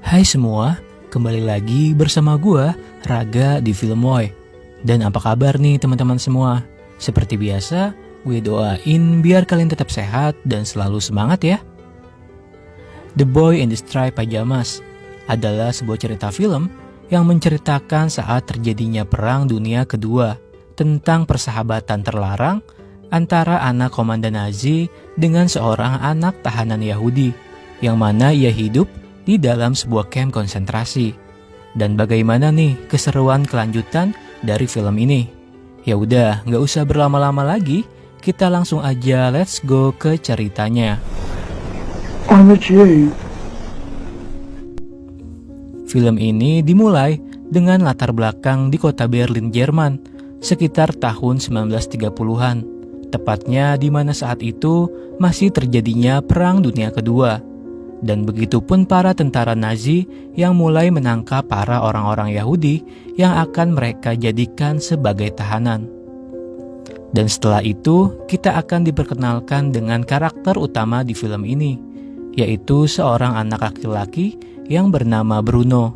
Hai semua, kembali lagi bersama gua, Raga di Filmoy. Dan apa kabar nih teman-teman semua? Seperti biasa, gue doain biar kalian tetap sehat dan selalu semangat ya. The Boy in the Striped Pajamas adalah sebuah cerita film yang menceritakan saat terjadinya Perang Dunia Kedua tentang persahabatan terlarang antara anak komandan Nazi dengan seorang anak tahanan Yahudi, yang mana ia hidup di dalam sebuah kamp konsentrasi. Dan bagaimana nih keseruan kelanjutan dari film ini? Ya udah, nggak usah berlama-lama lagi, kita langsung aja let's go ke ceritanya. Film ini dimulai dengan latar belakang di kota Berlin, Jerman, sekitar tahun 1930-an, tepatnya di mana saat itu masih terjadinya Perang Dunia Kedua. Dan begitupun para tentara Nazi yang mulai menangkap para orang-orang Yahudi yang akan mereka jadikan sebagai tahanan. Dan setelah itu, kita akan diperkenalkan dengan karakter utama di film ini, yaitu seorang anak laki-laki yang bernama Bruno.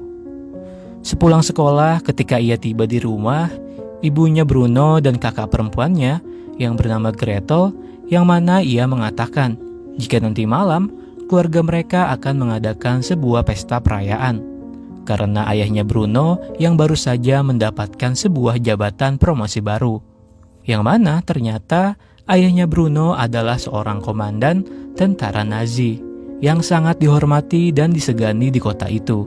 Sepulang sekolah, ketika ia tiba di rumah, ibunya Bruno dan kakak perempuannya yang bernama Gretel, yang mana ia mengatakan jika nanti malam keluarga mereka akan mengadakan sebuah pesta perayaan karena ayahnya Bruno yang baru saja mendapatkan sebuah jabatan promosi baru, yang mana ternyata ayahnya Bruno adalah seorang komandan tentara Nazi yang sangat dihormati dan disegani di kota itu.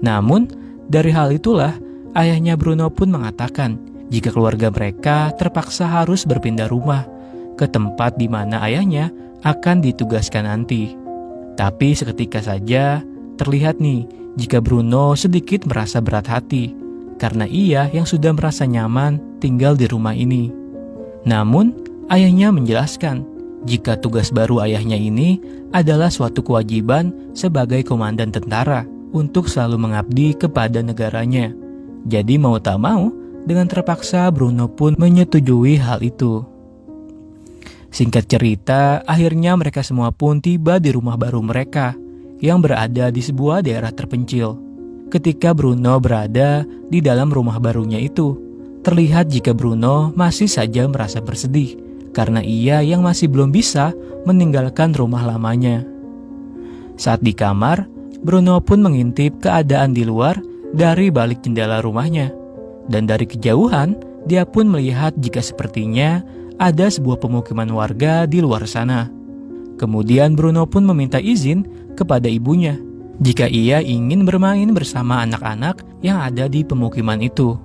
Namun dari hal itulah ayahnya Bruno pun mengatakan jika keluarga mereka terpaksa harus berpindah rumah ke tempat di mana ayahnya akan ditugaskan nanti. Tapi seketika saja terlihat nih jika Bruno sedikit merasa berat hati karena ia yang sudah merasa nyaman tinggal di rumah ini. Namun ayahnya menjelaskan jika tugas baru ayahnya ini adalah suatu kewajiban sebagai komandan tentara untuk selalu mengabdi kepada negaranya. Jadi mau tak mau, dengan terpaksa Bruno pun menyetujui hal itu. Singkat cerita, akhirnya mereka semua pun tiba di rumah baru mereka yang berada di sebuah daerah terpencil. Ketika Bruno berada di dalam rumah barunya itu, terlihat jika Bruno masih saja merasa bersedih karena ia yang masih belum bisa meninggalkan rumah lamanya. Saat di kamar, Bruno pun mengintip keadaan di luar dari balik jendela rumahnya. Dan dari kejauhan, dia pun melihat jika sepertinya ada sebuah pemukiman warga di luar sana. Kemudian Bruno pun meminta izin kepada ibunya jika ia ingin bermain bersama anak-anak yang ada di pemukiman itu.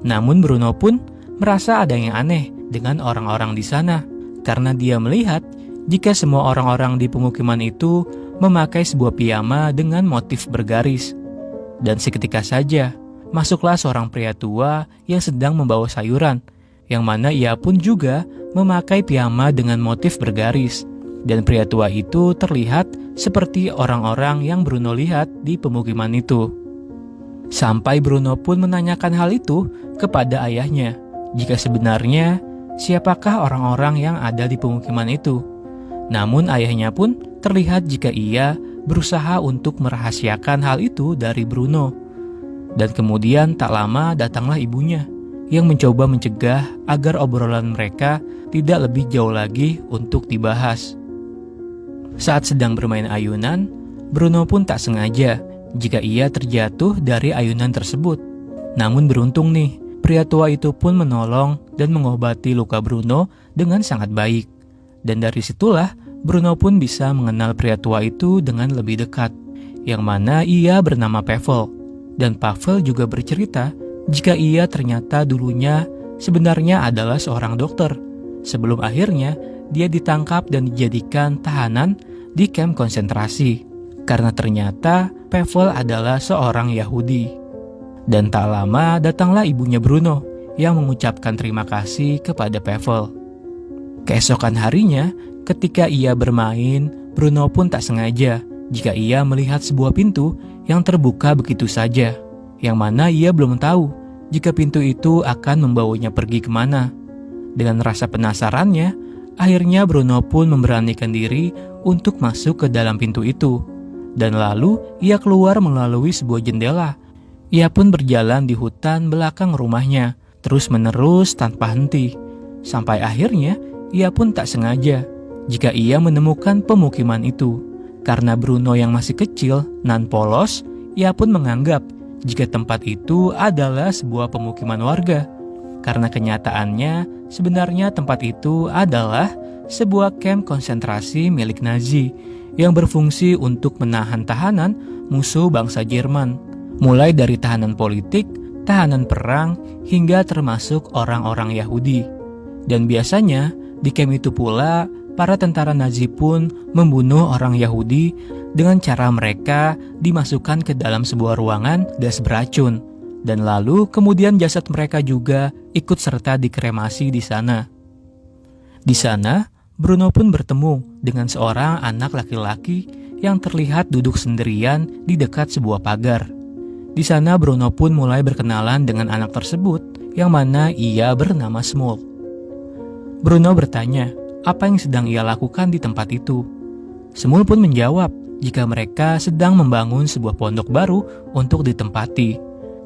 Namun Bruno pun merasa ada yang aneh dengan orang-orang di sana karena dia melihat jika semua orang-orang di pemukiman itu memakai sebuah piyama dengan motif bergaris. Dan seketika saja masuklah seorang pria tua yang sedang membawa sayuran, yang mana ia pun juga memakai piyama dengan motif bergaris. Dan pria tua itu terlihat seperti orang-orang yang Bruno lihat di pemukiman itu. Sampai Bruno pun menanyakan hal itu kepada ayahnya, jika sebenarnya siapakah orang-orang yang ada di pemukiman itu. Namun ayahnya pun terlihat jika ia berusaha untuk merahasiakan hal itu dari Bruno. Dan kemudian tak lama datanglah ibunya yang mencoba mencegah agar obrolan mereka tidak lebih jauh lagi untuk dibahas. Saat sedang bermain ayunan, Bruno pun tak sengaja jika ia terjatuh dari ayunan tersebut. Namun beruntung nih, pria tua itu pun menolong dan mengobati luka Bruno dengan sangat baik. Dan dari situlah Bruno pun bisa mengenal pria tua itu dengan lebih dekat, yang mana ia bernama Pavel. Dan Pavel juga bercerita jika ia ternyata dulunya sebenarnya adalah seorang dokter, sebelum akhirnya dia ditangkap dan dijadikan tahanan di kamp konsentrasi, karena ternyata Pavel adalah seorang Yahudi. Dan tak lama datanglah ibunya Bruno yang mengucapkan terima kasih kepada Pavel. Keesokan harinya, ketika ia bermain, Bruno pun tak sengaja jika ia melihat sebuah pintu yang terbuka begitu saja, yang mana ia belum tahu jika pintu itu akan membawanya pergi kemana. Dengan rasa penasarannya, akhirnya Bruno pun memberanikan diri untuk masuk ke dalam pintu itu. Dan lalu ia keluar melalui sebuah jendela. Ia pun berjalan di hutan belakang rumahnya, terus-menerus tanpa henti. Sampai akhirnya ia pun tak sengaja jika ia menemukan pemukiman itu. Karena Bruno yang masih kecil nan polos, ia pun menganggap jika tempat itu adalah sebuah pemukiman warga. Karena kenyataannya sebenarnya tempat itu adalah sebuah kamp konsentrasi milik Nazi yang berfungsi untuk menahan tahanan musuh bangsa Jerman, mulai dari tahanan politik, tahanan perang, hingga termasuk orang-orang Yahudi. Dan biasanya di kamp itu pula para tentara Nazi pun membunuh orang Yahudi dengan cara mereka dimasukkan ke dalam sebuah ruangan gas beracun, dan lalu kemudian jasad mereka juga ikut serta dikremasi di sana. Di sana, Bruno pun bertemu dengan seorang anak laki-laki yang terlihat duduk sendirian di dekat sebuah pagar. Di sana Bruno pun mulai berkenalan dengan anak tersebut, yang mana ia bernama Small. Bruno bertanya apa yang sedang ia lakukan di tempat itu. Small pun menjawab jika mereka sedang membangun sebuah pondok baru untuk ditempati.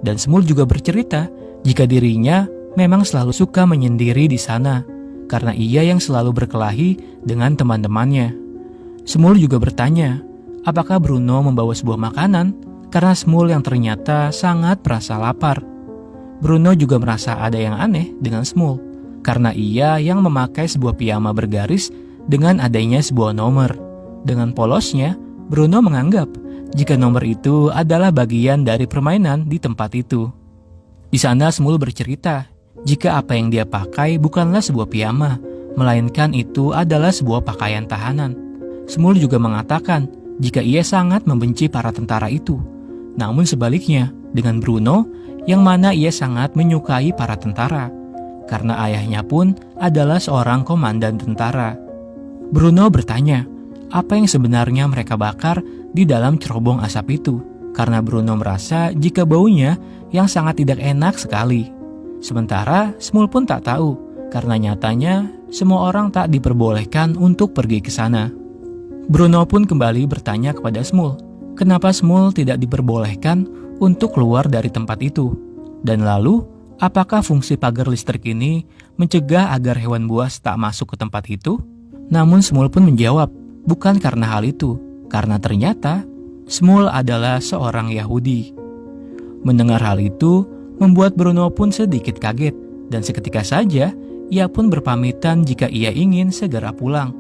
Dan Small juga bercerita jika dirinya memang selalu suka menyendiri di sana, karena ia yang selalu berkelahi dengan teman-temannya. Small juga bertanya, apakah Bruno membawa sebuah makanan, karena Small yang ternyata sangat merasa lapar. Bruno juga merasa ada yang aneh dengan Small, karena ia yang memakai sebuah piyama bergaris dengan adanya sebuah nomor. Dengan polosnya, Bruno menganggap jika nomor itu adalah bagian dari permainan di tempat itu. Di sana Small bercerita jika apa yang dia pakai bukanlah sebuah piyama, melainkan itu adalah sebuah pakaian tahanan. Small juga mengatakan jika ia sangat membenci para tentara itu. Namun sebaliknya dengan Bruno, yang mana ia sangat menyukai para tentara, karena ayahnya pun adalah seorang komandan tentara. Bruno bertanya, apa yang sebenarnya mereka bakar di dalam cerobong asap itu, karena Bruno merasa jika baunya yang sangat tidak enak sekali. Sementara Small pun tak tahu, karena nyatanya semua orang tak diperbolehkan untuk pergi ke sana. Bruno pun kembali bertanya kepada Small, kenapa Small tidak diperbolehkan untuk keluar dari tempat itu? Dan lalu, apakah fungsi pagar listrik ini mencegah agar hewan buas tak masuk ke tempat itu? Namun Small pun menjawab, bukan karena hal itu, karena ternyata Small adalah seorang Yahudi. Mendengar hal itu, membuat Bruno pun sedikit kaget, dan seketika saja ia pun berpamitan jika ia ingin segera pulang,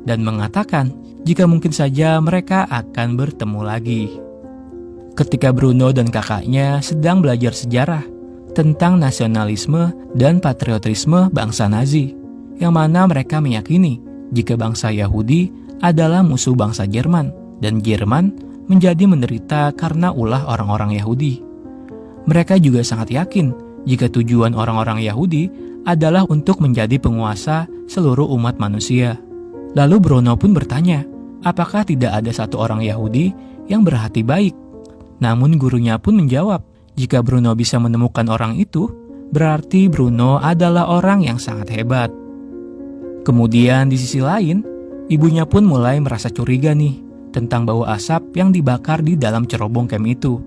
dan mengatakan jika mungkin saja mereka akan bertemu lagi. Ketika Bruno dan kakaknya sedang belajar sejarah tentang nasionalisme dan patriotisme bangsa Nazi, yang mana mereka meyakini jika bangsa Yahudi adalah musuh bangsa Jerman, dan Jerman menjadi menderita karena ulah orang-orang Yahudi. Mereka juga sangat yakin jika tujuan orang-orang Yahudi adalah untuk menjadi penguasa seluruh umat manusia. Lalu Bruno pun bertanya, apakah tidak ada satu orang Yahudi yang berhati baik? Namun gurunya pun menjawab, jika Bruno bisa menemukan orang itu, berarti Bruno adalah orang yang sangat hebat. Kemudian di sisi lain, ibunya pun mulai merasa curiga nih tentang bau asap yang dibakar di dalam cerobong kamp itu.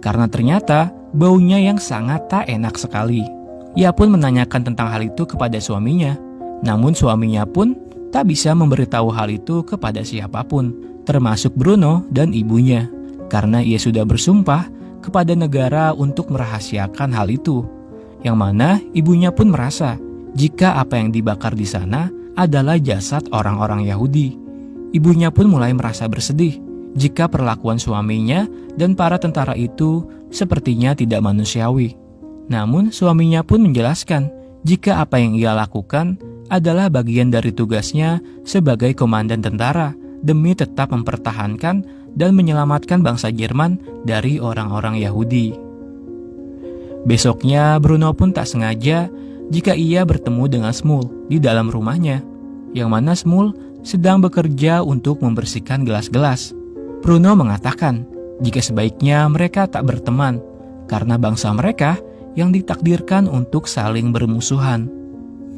Karena ternyata baunya yang sangat tak enak sekali. Ia pun menanyakan tentang hal itu kepada suaminya. Namun suaminya pun tak bisa memberitahu hal itu kepada siapapun, termasuk Bruno dan ibunya. Karena ia sudah bersumpah kepada negara untuk merahasiakan hal itu. Yang mana ibunya pun merasa jika apa yang dibakar di sana adalah jasad orang-orang Yahudi. Ibunya pun mulai merasa bersedih jika perlakuan suaminya dan para tentara itu sepertinya tidak manusiawi. Namun suaminya pun menjelaskan jika apa yang ia lakukan adalah bagian dari tugasnya sebagai komandan tentara demi tetap mempertahankan dan menyelamatkan bangsa Jerman dari orang-orang Yahudi. Besoknya Bruno pun tak sengaja jika ia bertemu dengan Small di dalam rumahnya, yang mana Small sedang bekerja untuk membersihkan gelas-gelas. Bruno mengatakan jika sebaiknya mereka tak berteman karena bangsa mereka yang ditakdirkan untuk saling bermusuhan.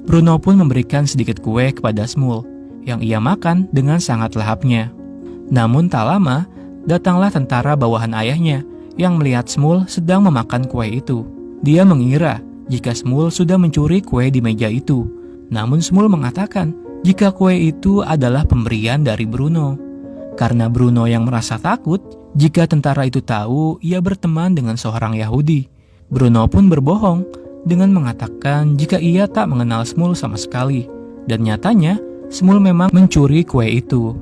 Bruno pun memberikan sedikit kue kepada Small yang ia makan dengan sangat lahapnya. Namun tak lama, datanglah tentara bawahan ayahnya yang melihat Shmuel sedang memakan kue itu. Dia mengira jika Shmuel sudah mencuri kue di meja itu. Namun Shmuel mengatakan jika kue itu adalah pemberian dari Bruno. Karena Bruno yang merasa takut jika tentara itu tahu ia berteman dengan seorang Yahudi. Bruno pun berbohong dengan mengatakan jika ia tak mengenal Shmuel sama sekali. Dan nyatanya Shmuel memang mencuri kue itu.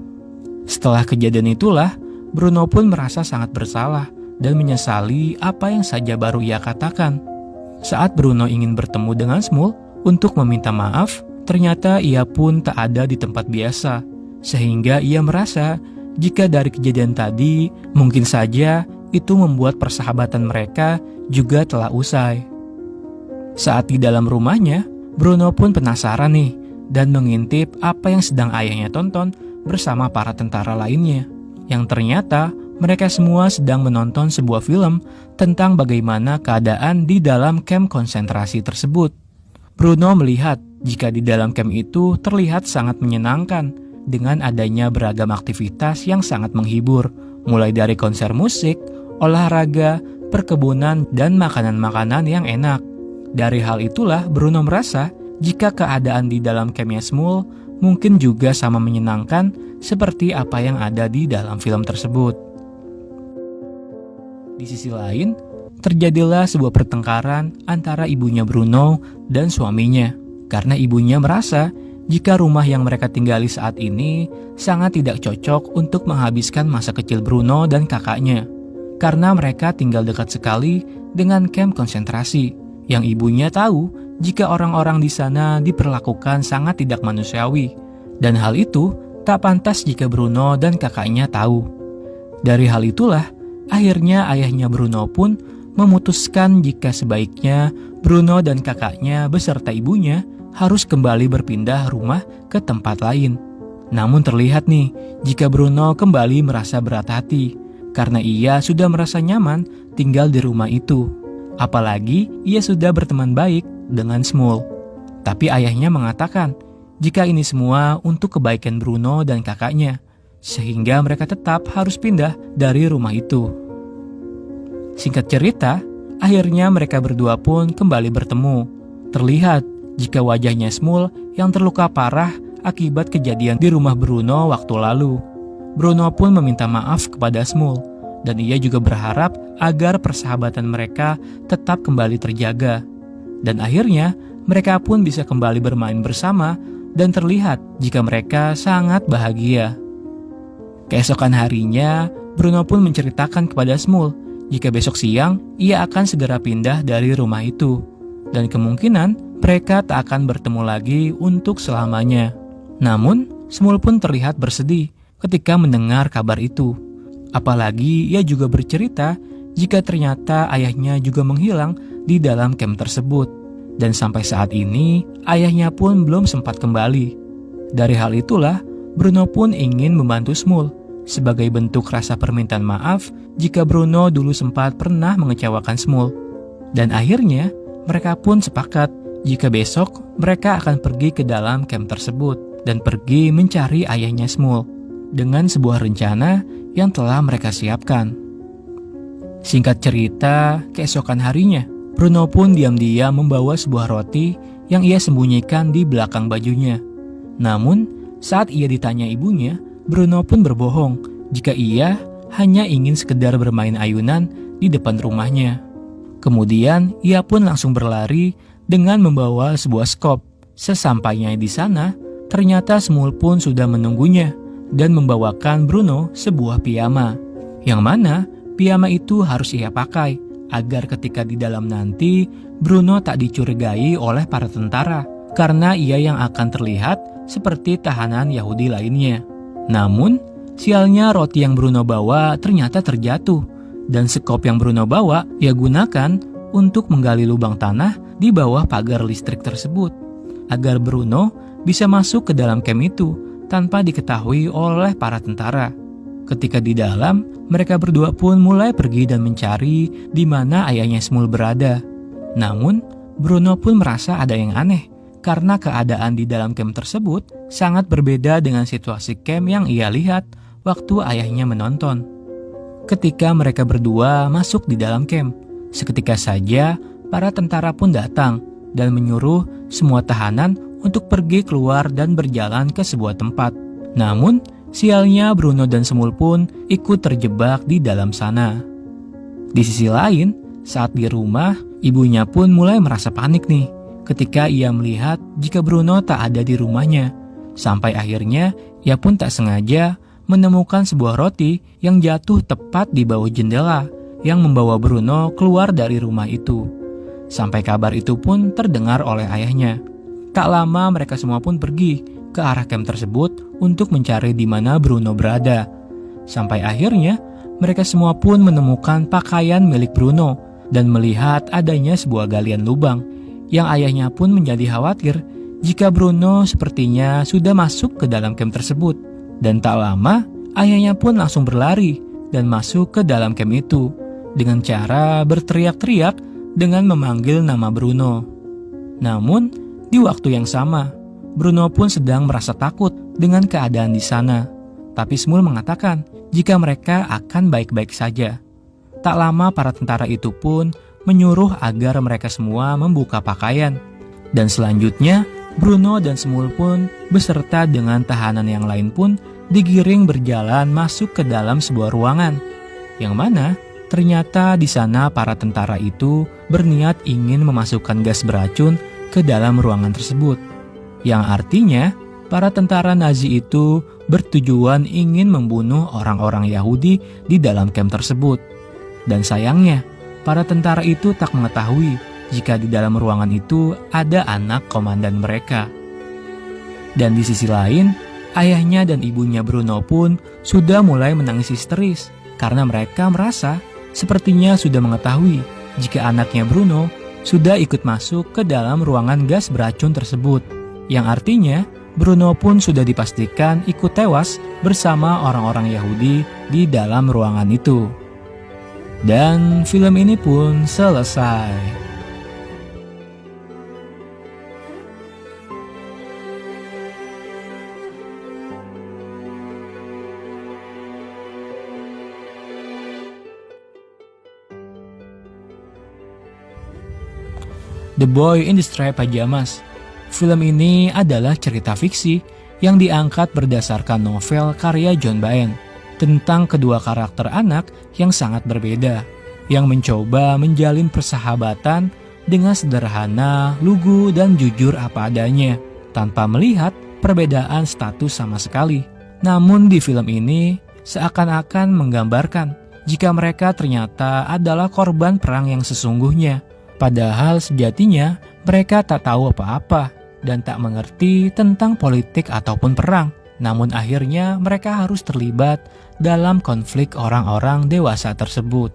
Setelah kejadian itulah, Bruno pun merasa sangat bersalah dan menyesali apa yang saja baru ia katakan. Saat Bruno ingin bertemu dengan Shmuel untuk meminta maaf, ternyata ia pun tak ada di tempat biasa. Sehingga ia merasa jika dari kejadian tadi, mungkin saja itu membuat persahabatan mereka juga telah usai. Saat di dalam rumahnya, Bruno pun penasaran nih dan mengintip apa yang sedang ayahnya tonton bersama para tentara lainnya. Yang ternyata mereka semua sedang menonton sebuah film tentang bagaimana keadaan di dalam kamp konsentrasi tersebut. Bruno melihat jika di dalam kamp itu terlihat sangat menyenangkan dengan adanya beragam aktivitas yang sangat menghibur, mulai dari konser musik, olahraga, perkebunan, dan makanan-makanan yang enak. Dari hal itulah Bruno merasa jika keadaan di dalam kampnya Shmuel mungkin juga sama menyenangkan seperti apa yang ada di dalam film tersebut. Di sisi lain, terjadilah sebuah pertengkaran antara ibunya Bruno dan suaminya, karena ibunya merasa jika rumah yang mereka tinggali saat ini sangat tidak cocok untuk menghabiskan masa kecil Bruno dan kakaknya, karena mereka tinggal dekat sekali dengan kamp konsentrasi, yang ibunya tahu jika orang-orang di sana diperlakukan sangat tidak manusiawi, dan hal itu tak pantas jika Bruno dan kakaknya tahu. Dari hal itulah, akhirnya ayahnya Bruno pun memutuskan jika sebaiknya Bruno dan kakaknya beserta ibunya harus kembali berpindah rumah ke tempat lain. Namun terlihat nih, jika Bruno kembali merasa berat hati, karena ia sudah merasa nyaman tinggal di rumah itu. Apalagi ia sudah berteman baik dengan Shmuel. Tapi ayahnya mengatakan jika ini semua untuk kebaikan Bruno dan kakaknya, sehingga mereka tetap harus pindah dari rumah itu. Singkat cerita, akhirnya mereka berdua pun kembali bertemu. Terlihat jika wajahnya Shmuel yang terluka parah akibat kejadian di rumah Bruno waktu lalu. Bruno pun meminta maaf kepada Shmuel, dan ia juga berharap agar persahabatan mereka tetap kembali terjaga. Dan akhirnya, mereka pun bisa kembali bermain bersama dan terlihat jika mereka sangat bahagia. Keesokan harinya, Bruno pun menceritakan kepada Shmuel jika besok siang ia akan segera pindah dari rumah itu, dan kemungkinan mereka tak akan bertemu lagi untuk selamanya. Namun, Shmuel pun terlihat bersedih ketika mendengar kabar itu. Apalagi ia juga bercerita jika ternyata ayahnya juga menghilang di dalam kamp tersebut. Dan sampai saat ini, ayahnya pun belum sempat kembali. Dari hal itulah, Bruno pun ingin membantu Shmuel sebagai bentuk rasa permintaan maaf jika Bruno dulu sempat pernah mengecewakan Shmuel. Dan akhirnya, mereka pun sepakat jika besok mereka akan pergi ke dalam kamp tersebut dan pergi mencari ayahnya Shmuel dengan sebuah rencana yang telah mereka siapkan. Singkat cerita, keesokan harinya, Bruno pun diam-diam membawa sebuah roti yang ia sembunyikan di belakang bajunya. Namun, saat ia ditanya ibunya, Bruno pun berbohong jika ia hanya ingin sekedar bermain ayunan di depan rumahnya. Kemudian, ia pun langsung berlari dengan membawa sebuah skop. Sesampainya di sana, ternyata Shmuel pun sudah menunggunya dan membawakan Bruno sebuah piyama, yang mana piyama itu harus ia pakai agar ketika di dalam nanti Bruno tak dicurigai oleh para tentara, karena ia yang akan terlihat seperti tahanan Yahudi lainnya. Namun, sialnya roti yang Bruno bawa ternyata terjatuh, dan sekop yang Bruno bawa ia gunakan untuk menggali lubang tanah di bawah pagar listrik tersebut, agar Bruno bisa masuk ke dalam kamp itu tanpa diketahui oleh para tentara. Ketika di dalam, mereka berdua pun mulai pergi dan mencari di mana ayahnya Shmuel berada. Namun, Bruno pun merasa ada yang aneh, karena keadaan di dalam kamp tersebut sangat berbeda dengan situasi kamp yang ia lihat waktu ayahnya menonton. ketika mereka berdua masuk di dalam camp. Seketika saja, para tentara pun datang dan menyuruh semua tahanan untuk pergi keluar dan berjalan ke sebuah tempat. Namun, sialnya Bruno dan Semul pun ikut terjebak di dalam sana. Di sisi lain, saat di rumah, ibunya pun mulai merasa panik nih ketika ia melihat jika Bruno tak ada di rumahnya. Sampai akhirnya, ia pun tak sengaja menemukan sebuah roti yang jatuh tepat di bawah jendela yang membawa Bruno keluar dari rumah itu. Sampai kabar itu pun terdengar oleh ayahnya. Tak lama mereka semua pun pergi ke arah camp tersebut untuk mencari di mana Bruno berada. Sampai akhirnya mereka semua pun menemukan pakaian milik Bruno dan melihat adanya sebuah galian lubang yang ayahnya pun menjadi khawatir jika Bruno sepertinya sudah masuk ke dalam camp tersebut. Dan tak lama, ayahnya pun langsung berlari dan masuk ke dalam camp itu dengan cara berteriak-teriak dengan memanggil nama Bruno. Namun, di waktu yang sama, Bruno pun sedang merasa takut dengan keadaan di sana. Tapi Semul mengatakan jika mereka akan baik-baik saja. Tak lama para tentara itu pun menyuruh agar mereka semua membuka pakaian. Dan selanjutnya, Bruno dan Semul pun beserta dengan tahanan yang lain pun digiring berjalan masuk ke dalam sebuah ruangan, yang mana ternyata di sana para tentara itu berniat ingin memasukkan gas beracun ke dalam ruangan tersebut, yang artinya para tentara Nazi itu bertujuan ingin membunuh orang-orang Yahudi di dalam camp tersebut. Dan sayangnya, para tentara itu tak mengetahui jika di dalam ruangan itu ada anak komandan mereka. Dan di sisi lain, ayahnya dan ibunya Bruno pun sudah mulai menangis histeris karena mereka merasa sepertinya sudah mengetahui jika anaknya Bruno sudah ikut masuk ke dalam ruangan gas beracun tersebut, yang artinya Bruno pun sudah dipastikan ikut tewas bersama orang-orang Yahudi di dalam ruangan itu. Dan film ini pun selesai. The Boy in the Striped Pajamas. Film ini adalah cerita fiksi yang diangkat berdasarkan novel karya John Byrne tentang kedua karakter anak yang sangat berbeda, yang mencoba menjalin persahabatan dengan sederhana, lugu, dan jujur apa adanya, tanpa melihat perbedaan status sama sekali. Namun di film ini seakan-akan menggambarkan jika mereka ternyata adalah korban perang yang sesungguhnya. Padahal sejatinya mereka tak tahu apa-apa dan tak mengerti tentang politik ataupun perang. Namun akhirnya mereka harus terlibat dalam konflik orang-orang dewasa tersebut.